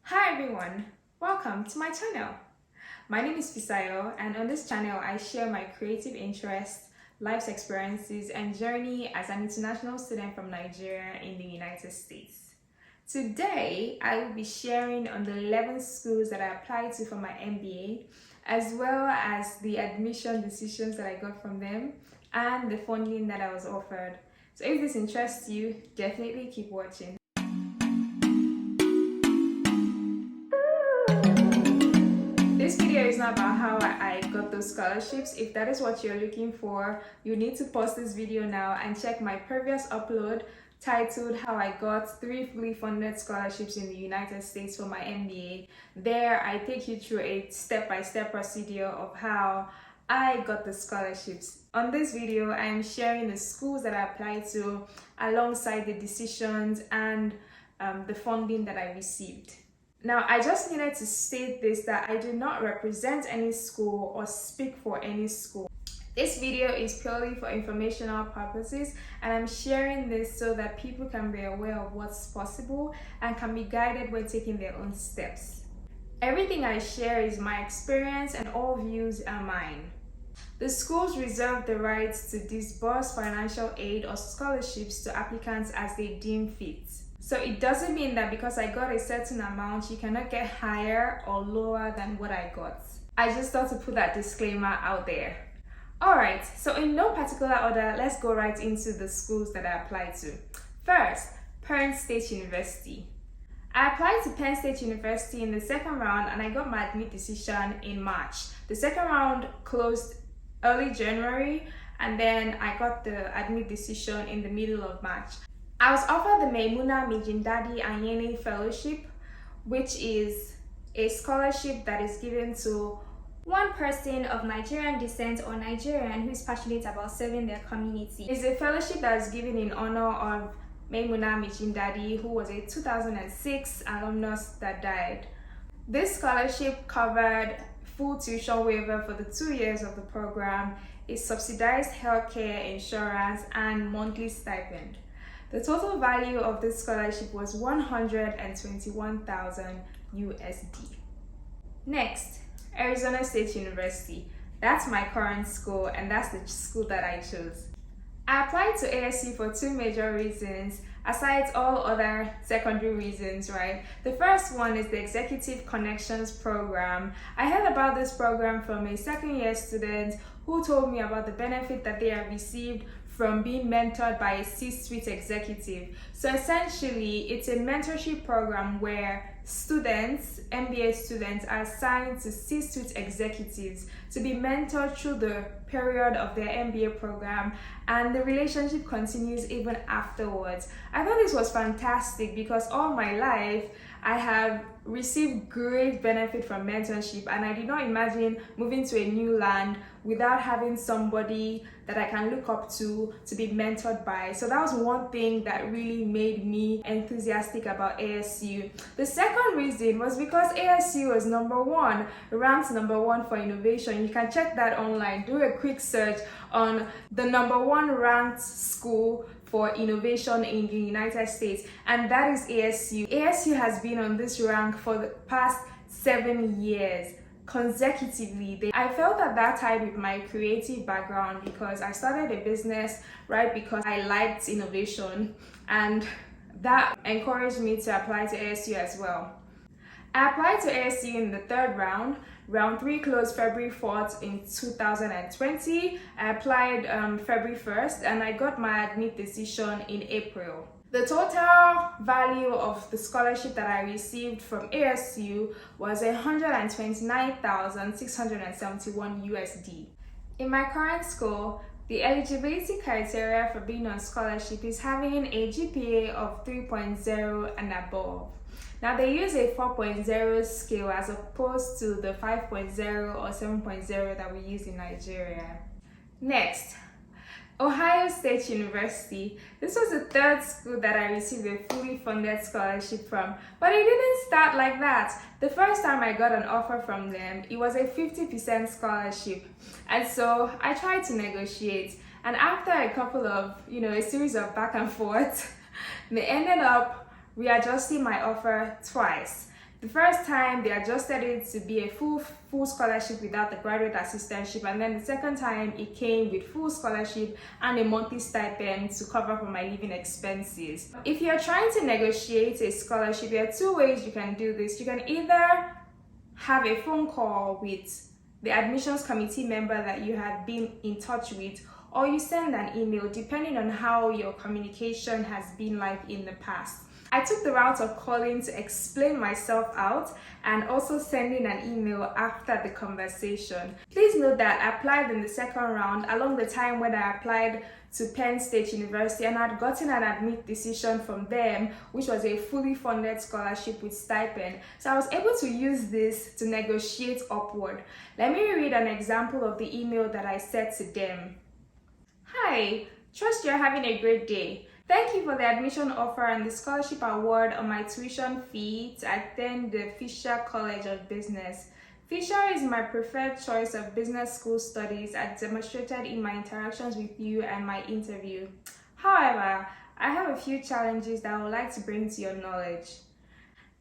Hi everyone, welcome to my channel. My name is Fisayo, and on this channel I share my creative interests, life's experiences and journey as an international student from Nigeria in the United States. Today I will be sharing on the 11 schools that I applied to for my MBA, as well as the admission decisions that I got from them and the funding that I was offered. So if this interests you, definitely keep watching. This video is not about how I got those scholarships. If that is what you're looking for, you need to pause this video now and check my previous upload titled How I Got 3 Fully Funded Scholarships in the United States for my MBA. There, I take you through a step-by-step procedure of how I got the scholarships. On this video, I am sharing the schools that I applied to alongside the decisions and the funding that I received. Now, I just needed to state this, that I do not represent any school or speak for any school. This video is purely for informational purposes, and I'm sharing this so that people can be aware of what's possible and can be guided when taking their own steps. Everything I share is my experience and all views are mine. The schools reserve the right to disburse financial aid or scholarships to applicants as they deem fit. So it doesn't mean that because I got a certain amount, you cannot get higher or lower than what I got. I just thought to put that disclaimer out there. Alright, so in no particular order, let's go right into the schools that I applied to. First, Penn State University. I applied to Penn State University in the second round and I got my admit decision in March. The second round closed early January and then I got the admit decision in the middle of March. I was offered the Maimuna Mijindadi Anyene Fellowship, which is a scholarship that is given to one person of Nigerian descent or Nigerian who is passionate about serving their community. It's a fellowship that is given in honor of Maimuna Mijindadi, who was a 2006 alumnus that died. This scholarship covered full tuition waiver for the 2 years of the program, a subsidized healthcare insurance, and monthly stipend. The total value of this scholarship was 121,000 USD. Next, Arizona State University. That's my current school and that's the school that I chose. I applied to ASU for two major reasons, aside all other secondary reasons, right? The first one is the Executive Connections program. I heard about this program from a second-year student who told me about the benefit that they have received from being mentored by a C-suite executive. So essentially, it's a mentorship program where students, MBA students, are assigned to C-suite executives to be mentored through the period of their MBA program, and the relationship continues even afterwards. I thought this was fantastic because all my life I have received great benefit from mentorship, and I did not imagine moving to a new land without having somebody that I can look up to be mentored by. So that was one thing that really made me enthusiastic about ASU. The second reason was because ASU was ranked number one for innovation. You can check that online. Do a quick search on the number one ranked school for innovation in the United States, and that is ASU. ASU has been on this rank for the past 7 years consecutively. I felt at that time with my creative background, because I started a business right because I liked innovation, and that encouraged me to apply to ASU as well. I applied to ASU in the third round. Round 3 closed February 4th in 2020. I applied February 1st and I got my admit decision in April. The total value of the scholarship that I received from ASU was 129,671 USD. In my current school, the eligibility criteria for being on scholarship is having a GPA of 3.0 and above. Now, they use a 4.0 scale as opposed to the 5.0 or 7.0 that we use in Nigeria. Next, Ohio State University. This was the third school that I received a fully funded scholarship from, but it didn't start like that. The first time I got an offer from them, it was a 50% scholarship, and so I tried to negotiate, and after a couple of, a series of back and forth, they ended up readjusting my offer twice. The first time they adjusted it to be a full scholarship without the graduate assistantship, and then the second time it came with full scholarship and a monthly stipend to cover for my living expenses. If you're trying to negotiate a scholarship, there are two ways you can do this. You can either have a phone call with the admissions committee member that you have been in touch with, or you send an email, depending on how your communication has been like in the past. I took the route of calling to explain myself out and also sending an email after the conversation. Please note that I applied in the second round along the time when I applied to Penn State University, and I'd gotten an admit decision from them, which was a fully funded scholarship with stipend. So I was able to use this to negotiate upward. Let me read an example of the email that I sent to them. Hi, trust you're having a great day. Thank you for the admission offer and the scholarship award on my tuition fee to attend the Fisher College of Business. Fisher is my preferred choice of business school studies, as demonstrated in my interactions with you and my interview. However, I have a few challenges that I would like to bring to your knowledge.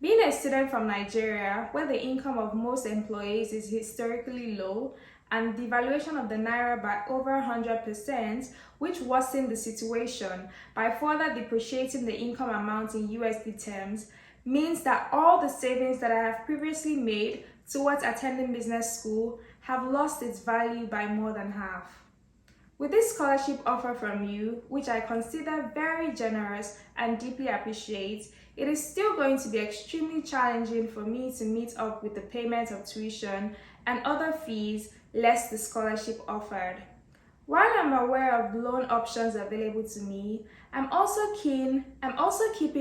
Being a student from Nigeria, where the income of most employees is historically low, and the devaluation of the naira by over 100%, which worsened the situation by further depreciating the income amount in USD terms, means that all the savings that I have previously made towards attending business school have lost its value by more than half. With this scholarship offer from you, which I consider very generous and deeply appreciate, it is still going to be extremely challenging for me to meet up with the payment of tuition and other fees less the scholarship offered. While I'm aware of loan options available to me, I'm also keeping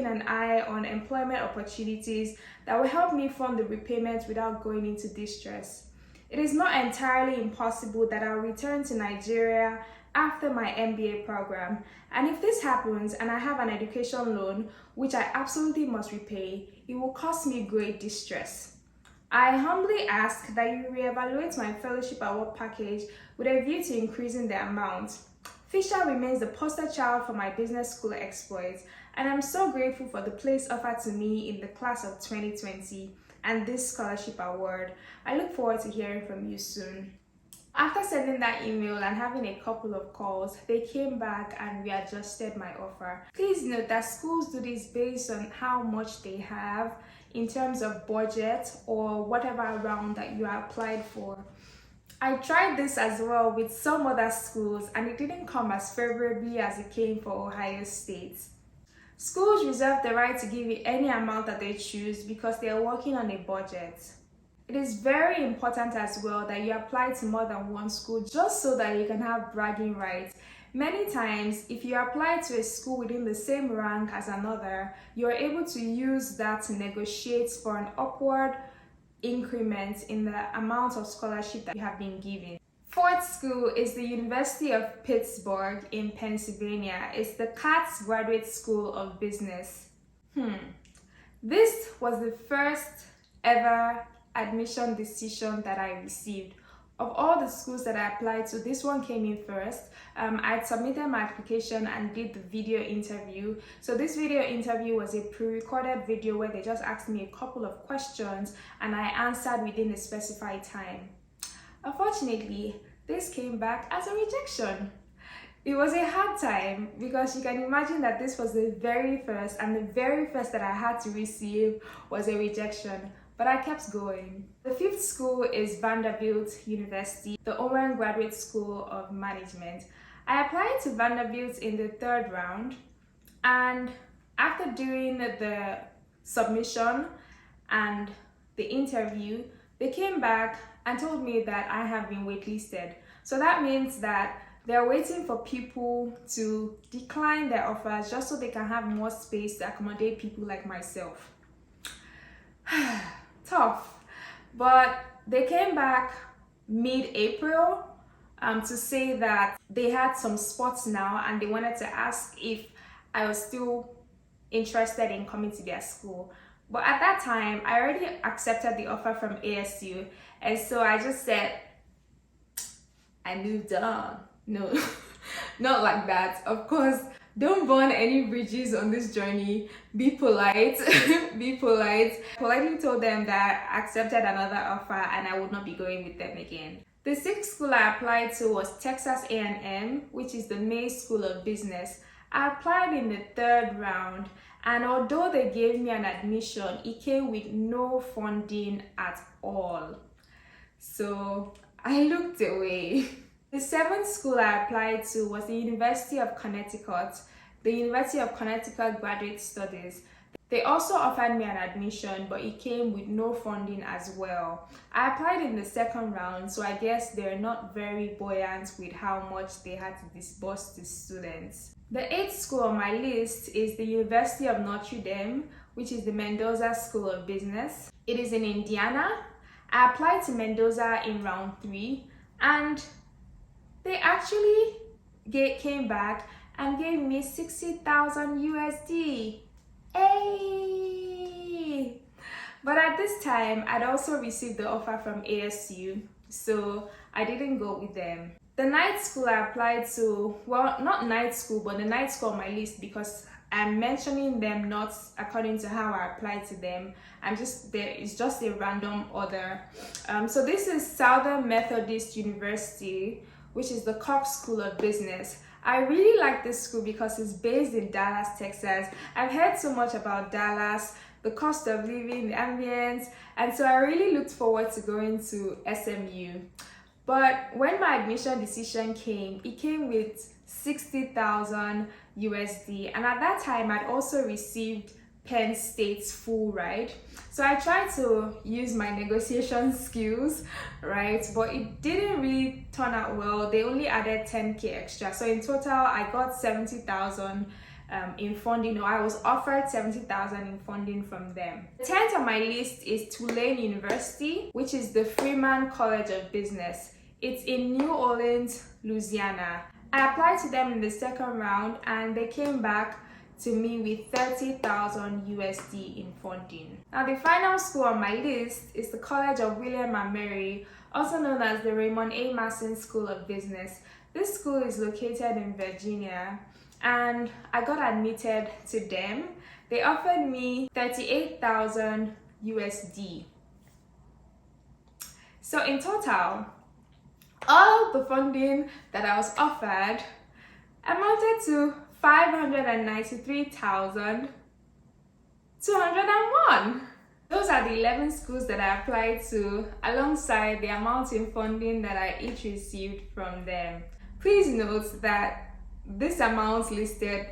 an eye on employment opportunities that will help me fund the repayment without going into distress. It is not entirely impossible that I'll return to Nigeria after my MBA program, and if this happens and I have an education loan, which I absolutely must repay, it will cause me great distress. I humbly ask that you reevaluate my fellowship award package with a view to increasing the amount. Fisher remains the poster child for my business school exploits, and I'm so grateful for the place offered to me in the class of 2020 and this scholarship award. I look forward to hearing from you soon. After sending that email and having a couple of calls, they came back and readjusted my offer. Please note that schools do this based on how much they have in terms of budget or whatever round that you applied for. I tried this as well with some other schools, and it didn't come as favorably as it came for Ohio State. Schools reserve the right to give you any amount that they choose because they are working on a budget. It is very important as well that you apply to more than one school just so that you can have bragging rights. Many times, if you apply to a school within the same rank as another, you are able to use that to negotiate for an upward increment in the amount of scholarship that you have been given. Fourth school is the University of Pittsburgh in Pennsylvania. It's the Katz Graduate School of Business. This was the first ever admission decision that I received. Of all the schools that I applied to, this one came in first. I submitted my application and did the video interview. So this video interview was a pre-recorded video where they just asked me a couple of questions and I answered within a specified time. Unfortunately, this came back as a rejection. It was a hard time because you can imagine that this was the very first, and the very first that I had to receive was a rejection. But I kept going. The fifth school is Vanderbilt University, the Owen Graduate School of Management. I applied to Vanderbilt in the third round, and after doing the submission and the interview, they came back and told me that I have been waitlisted. So that means that they're waiting for people to decline their offers just so they can have more space to accommodate people like myself. Tough, but they came back mid-April to say that they had some spots now and they wanted to ask if I was still interested in coming to their school. But at that time, I already accepted the offer from ASU, and so I just said, I moved on. No, not like that. Of course, Don't burn any bridges on this journey. Be polite. Be polite. Politely told them that I accepted another offer and I would not be going with them again. The sixth school I applied to was Texas A&M, which is the May School of Business. I applied in the third round, and although they gave me an admission, it came with no funding at all. So I looked away. The seventh school I applied to was the University of Connecticut, the University of Connecticut Graduate Studies. They also offered me an admission, but it came with no funding as well. I applied in the second round, so I guess they're not very buoyant with how much they had to disburse to students. The eighth school on my list is the University of Notre Dame, which is the Mendoza School of Business. It is in Indiana. I applied to Mendoza in round 3, and they actually came back and gave me 60,000 USD. Hey! But at this time, I'd also received the offer from ASU, so I didn't go with them. The night school I applied to, well, not night school, but the night school on my list, because I'm mentioning them not according to how I applied to them. It's just a random order. So this is Southern Methodist University, which is the Cox School of Business. I really like this school because it's based in Dallas, Texas. I've heard so much about Dallas, the cost of living, the ambience, and so I really looked forward to going to SMU. But when my admission decision came, it came with 60,000 USD, and at that time I'd also received Penn State's full ride. So I tried to use my negotiation skills, right? But it didn't really turn out well. They only added 10K extra. So in total, I got 70,000 in funding, or I was offered 70,000 in funding from them. The 10th on my list is Tulane University, which is the Freeman College of Business. It's in New Orleans, Louisiana. I applied to them in the second round, and they came back to me with 30,000 USD in funding. Now the final school on my list is the College of William and Mary, also known as the Raymond A. Masson School of Business. This school is located in Virginia, and I got admitted to them. They offered me 38,000 USD. So in total, all the funding that I was offered amounted to 593,201. Those are the 11 schools that I applied to, alongside the amount in funding that I each received from them. Please note that this amount listed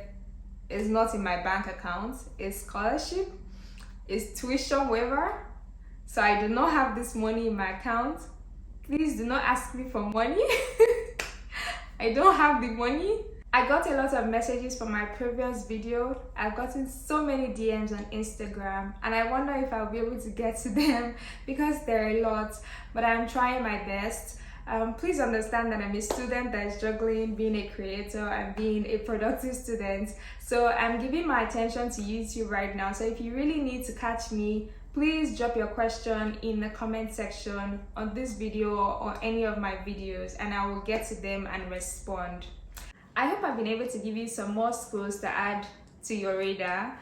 is not in my bank account. It's scholarship, it's tuition waiver, so I do not have this money in my account. Please do not ask me for money. I don't have the money. I got a lot of messages from my previous video. I've gotten so many DMs on Instagram, and I wonder if I'll be able to get to them because there are a lot, but I'm trying my best. Please understand that I'm a student that is juggling being a creator and being a productive student. So I'm giving my attention to YouTube right now. So if you really need to catch me, please drop your question in the comment section on this video or any of my videos, and I will get to them and respond. I hope I've been able to give you some more schools to add to your radar,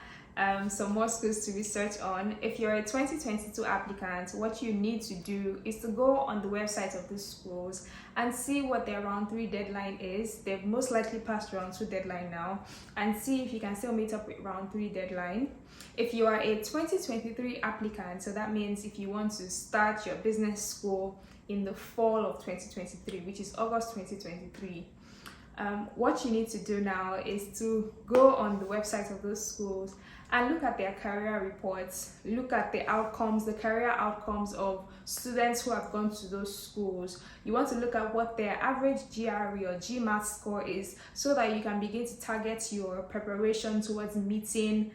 some more schools to research on. If you're a 2022 applicant, what you need to do is to go on the website of these schools and see what their round 3 deadline is. They've most likely passed round 2 deadline now, and see if you can still meet up with round 3 deadline. If you are a 2023 applicant, so that means if you want to start your business school in the fall of 2023, which is August 2023, what you need to do now is to go on the website of those schools and look at their career reports, look at the outcomes, the career outcomes of students who have gone to those schools. You want to look at what their average GRE or GMAT score is, so that you can begin to target your preparation towards meeting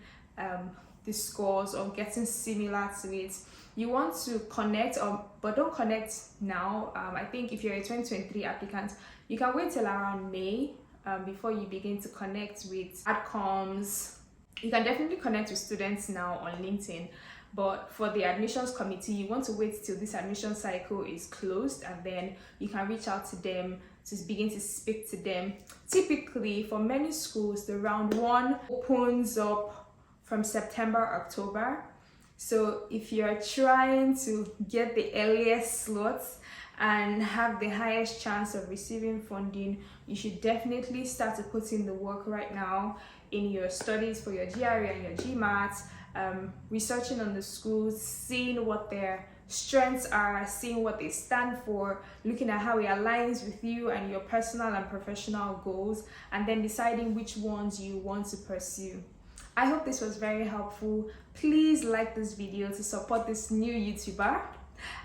the scores or getting similar to it. You want to connect, but don't connect now. I think if you're a 2023 applicant, you can wait till around May before you begin to connect with adcoms. You can definitely connect with students now on LinkedIn, but for the admissions committee, you want to wait till this admission cycle is closed, and then you can reach out to them to begin to speak to them. Typically, for many schools, the round one opens up from September, October. So if you're trying to get the earliest slots and have the highest chance of receiving funding, you should definitely start to put in the work right now in your studies for your GRE and your GMAT, researching on the schools, seeing what their strengths are, seeing what they stand for, looking at how it aligns with you and your personal and professional goals, and then deciding which ones you want to pursue. I hope this was very helpful. Please like this video to support this new YouTuber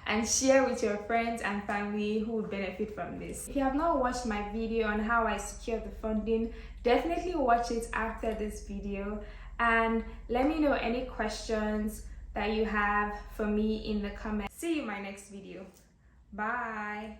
and share with your friends and family who would benefit from this. If you have not watched my video on how I secured the funding, definitely watch it after this video and let me know any questions that you have for me in the comments. See you in my next video. Bye.